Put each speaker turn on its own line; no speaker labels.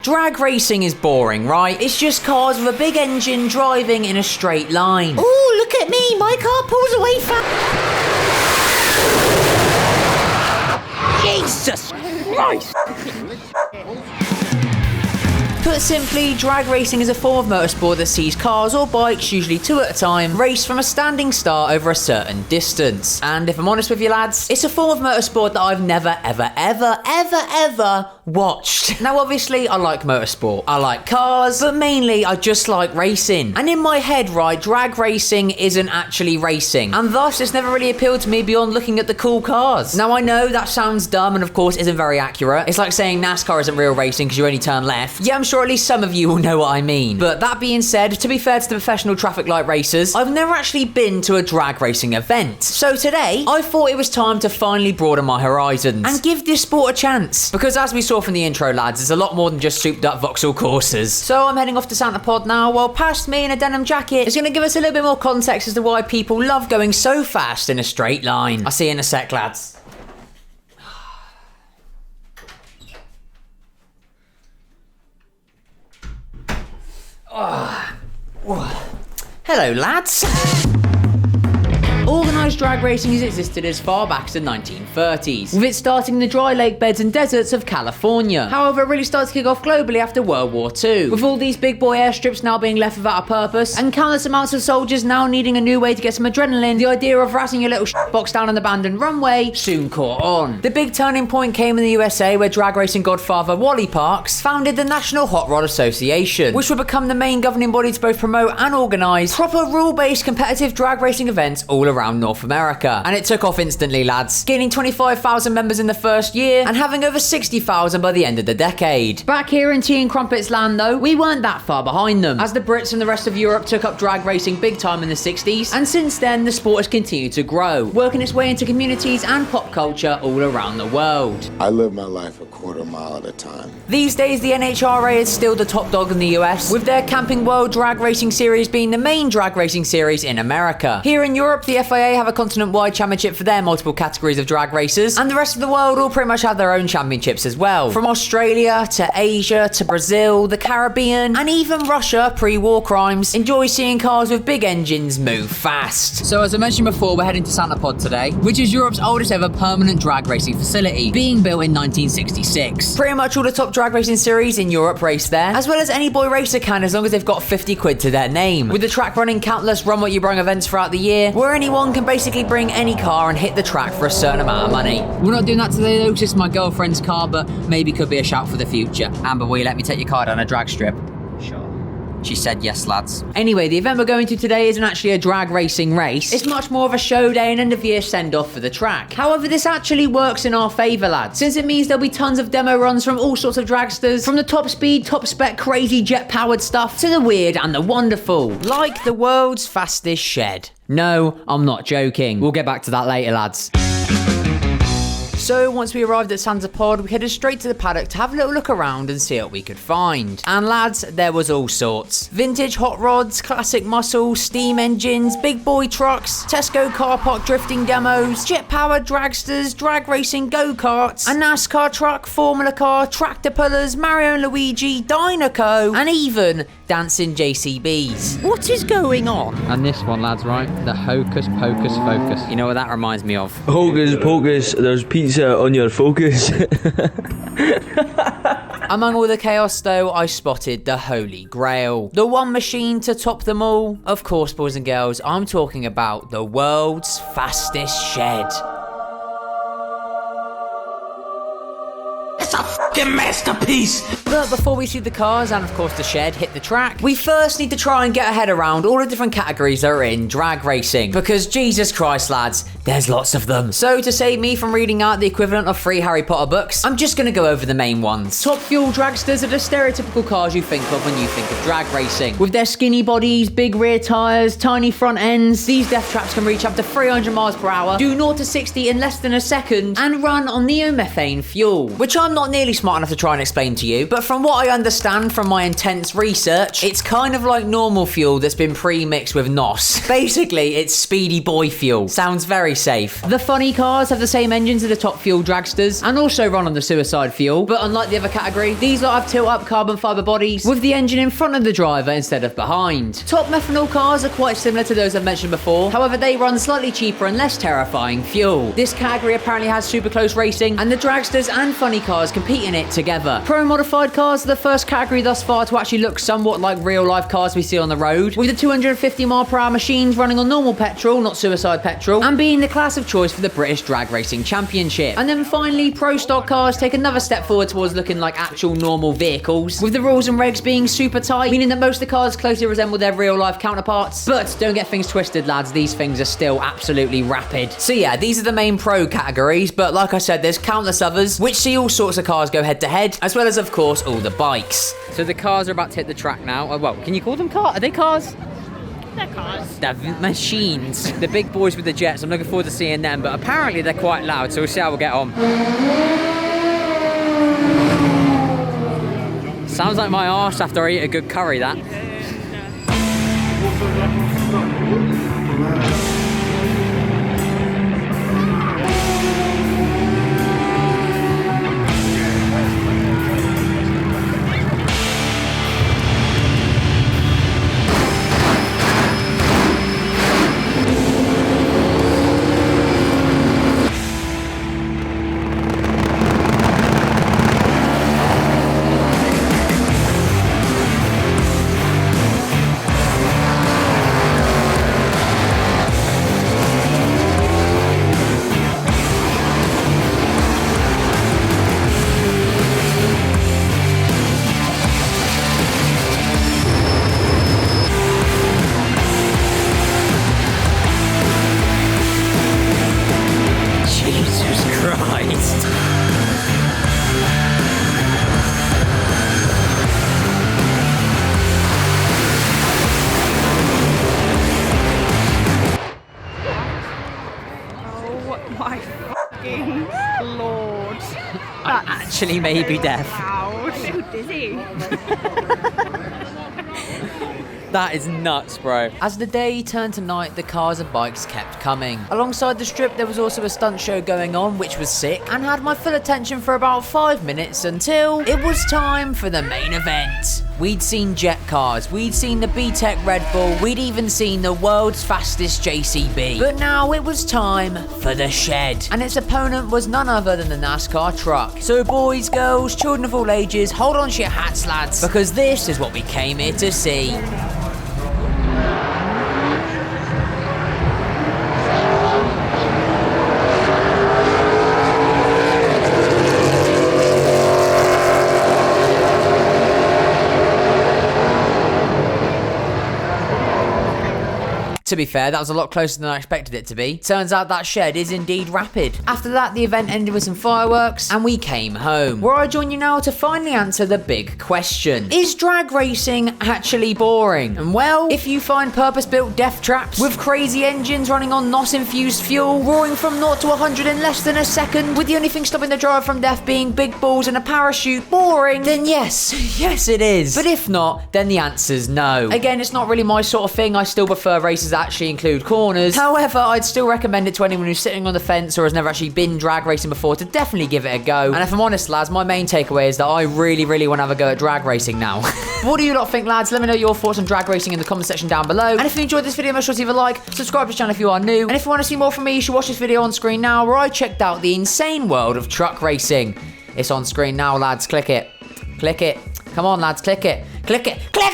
Drag racing is boring, right? It's just cars with a big engine driving in a straight line.
Ooh, look at me, my car pulls away fast.
Jesus Christ!
Put simply, drag racing is a form of motorsport that sees cars or bikes, usually two at a time, race from a standing start over a certain distance. And if I'm honest with you lads, it's a form of motorsport that I've never ever watched. Now obviously I like motorsport, I like cars, but mainly I just like racing. And in my head, right, drag racing isn't actually racing, and thus it's never really appealed to me beyond looking at the cool cars. Now I know that sounds dumb and of course isn't very accurate. It's like saying NASCAR isn't real racing because you only turn left. Yeah, I'm sure at least some of you will know what I mean. But that being said, to be fair to the professional traffic light racers, I've never actually been to a drag racing event. So today, I thought it was time to finally broaden my horizons and give this sport a chance. Because as we saw from the intro lads, it's a lot more than just souped up Vauxhall courses. So I'm heading off to Santa Pod now, while past me in a denim jacket is going to give us a little bit more context as to why people love going so fast in a straight line. I'll see you in a sec lads. Hello lads. Organised drag racing has existed as far back as the 1930s, with it starting in the dry lake beds and deserts of California. However, it really started to kick off globally after World War II, with all these big boy airstrips now being left without a purpose, and countless amounts of soldiers now needing a new way to get some adrenaline. The idea of rattling your little box down an abandoned runway soon caught on. The big turning point came in the USA, where drag racing godfather Wally Parks founded the National Hot Rod Association, which would become the main governing body to both promote and organise proper rule-based competitive drag racing events all around North America. And it took off instantly lads, gaining 25,000 members in the first year and having over 60,000 by the end of the decade. Back here in Tea and Crumpets land though, we weren't that far behind them, as the Brits and the rest of Europe took up drag racing big time in the 60s, and since then the sport has continued to grow, working its way into communities and pop culture all around the world.
I live my life a quarter mile at a time.
These days the NHRA is still the top dog in the US, with their Camping World Drag Racing Series being the main drag racing series in America. Here in Europe, the FIA have a continent-wide championship for their multiple categories of drag races, and the rest of the world all pretty much have their own championships as well. From Australia to Asia to Brazil, the Caribbean, and even Russia, pre-war crimes, enjoy seeing cars with big engines move fast. So as I mentioned before, we're heading to Santa Pod today, which is Europe's oldest ever permanent drag racing facility, being built in 1966. Pretty much all the top drag racing series in Europe race there, as well as any boy racer can, as long as they've got 50 quid to their name, with the track running countless Run What You Brung events throughout the year, where anyone can basically bring any car and hit the track for a certain amount of money. We're not doing that today though, it's just my girlfriend's car, but maybe could be a shout for the future. Amber, will you let me take your car down a drag strip? Sure. She said yes, lads. Anyway, the event we're going to today isn't actually a drag racing race. It's much more of a show day and end of year send-off for the track. However, this actually works in our favour, lads, since it means there'll be tons of demo runs from all sorts of dragsters, from the top speed, top spec, crazy jet-powered stuff, to the weird and the wonderful, like the world's fastest shed. No, I'm not joking. We'll get back to that later, lads. So once we arrived at Santa Pod, we headed straight to the paddock to have a little look around and see what we could find. And lads, there was all sorts. Vintage hot rods, classic muscle, steam engines, big boy trucks, Tesco car park drifting demos, jet-powered dragsters, drag racing go-karts, a NASCAR truck, Formula car, tractor pullers, Mario and Luigi, Dynaco, and even dancing JCBs.
What is going on?
And this one, lads, right? The Hocus Pocus Focus. You know what that reminds me of?
Hocus Pocus, there's pizza on your Focus.
Among all the chaos though, I spotted the Holy Grail. The one machine to top them all. Of course, boys and girls, I'm talking about the world's fastest shed.
It's a fucking masterpiece!
But before we see the cars and of course the shed hit the track, we first need to try and get our head around all the different categories that are in drag racing, because Jesus Christ lads, there's lots of them. So to save me from reading out the equivalent of 3 Harry Potter books, I'm just going to go over the main ones. Top fuel dragsters are the stereotypical cars you think of when you think of drag racing. With their skinny bodies, big rear tyres, tiny front ends, these death traps can reach up to 300 miles per hour, do 0 to 60 in less than a second, and run on neomethane fuel, which I'm not nearly smart smart enough to try and explain to you, but from what I understand from my intense research, it's kind of like normal fuel that's been pre-mixed with NOS. Basically, it's speedy boy fuel. Sounds very safe. The funny cars have the same engines as the top fuel dragsters and also run on the suicide fuel, but unlike the other category, these lot have tilt-up carbon fibre bodies with the engine in front of the driver instead of behind. Top methanol cars are quite similar to those I've mentioned before, however they run slightly cheaper and less terrifying fuel. This category apparently has super close racing, and the dragsters and funny cars compete in it together. Pro modified cars are the first category thus far to actually look somewhat like real life cars we see on the road, with the 250 mph machines running on normal petrol, not suicide petrol, and being the class of choice for the British Drag Racing Championship. And then finally, pro stock cars take another step forward towards looking like actual normal vehicles, with the rules and regs being super tight, meaning that most of the cars closely resemble their real life counterparts. But don't get things twisted, lads, these things are still absolutely rapid. So yeah, these are the main pro categories, but like I said, there's countless others, which see all sorts of cars go head to head, as well as of course all the bikes. So the cars are about to hit the track now. Well, can you call them cars? Are they cars?
They're cars.
They're machines. The big boys with the jets, I'm looking forward to seeing them, but apparently they're quite loud, so we'll see how we'll get on. Sounds like my arse after I eat a good curry, that.
Lord.
I actually may be deaf.
Loud. I'm so dizzy.
That is nuts, bro. As the day turned to night, the cars and bikes kept coming. Alongside the strip, there was also a stunt show going on, which was sick, and had my full attention for about 5 minutes until it was time for the main event. We'd seen jet cars, we'd seen the B-Tech Red Bull, we'd even seen the world's fastest JCB. But now it was time for the shed, and its opponent was none other than the NASCAR truck. So boys, girls, children of all ages, hold on to your hats, lads, because this is what we came here to see. To be fair, that was a lot closer than I expected it to be. Turns out that shed is indeed rapid. After that, the event ended with some fireworks, and we came home, where I join you now to finally answer the big question. Is drag racing actually boring? And well, if you find purpose-built death traps with crazy engines running on NOS-infused fuel, roaring from 0 to 100 in less than a second, with the only thing stopping the driver from death being big balls and a parachute boring, then yes, yes it is. But if not, then the answer's no. Again, it's not really my sort of thing. I still prefer races that actually include corners. However, I'd still recommend it to anyone who's sitting on the fence or has never actually been drag racing before to definitely give it a go. And if I'm honest, lads, my main takeaway is that I really want to have a go at drag racing now. What do you lot think, lads? Let me know your thoughts on drag racing in the comment section down below. And if you enjoyed this video, make sure to leave a like, subscribe to the channel if you are new. And if you want to see more from me, you should watch this video on screen now, where I checked out the insane world of truck racing. It's on screen now, lads. Click it. Click it. Come on, lads. Click it. Click it. Click it!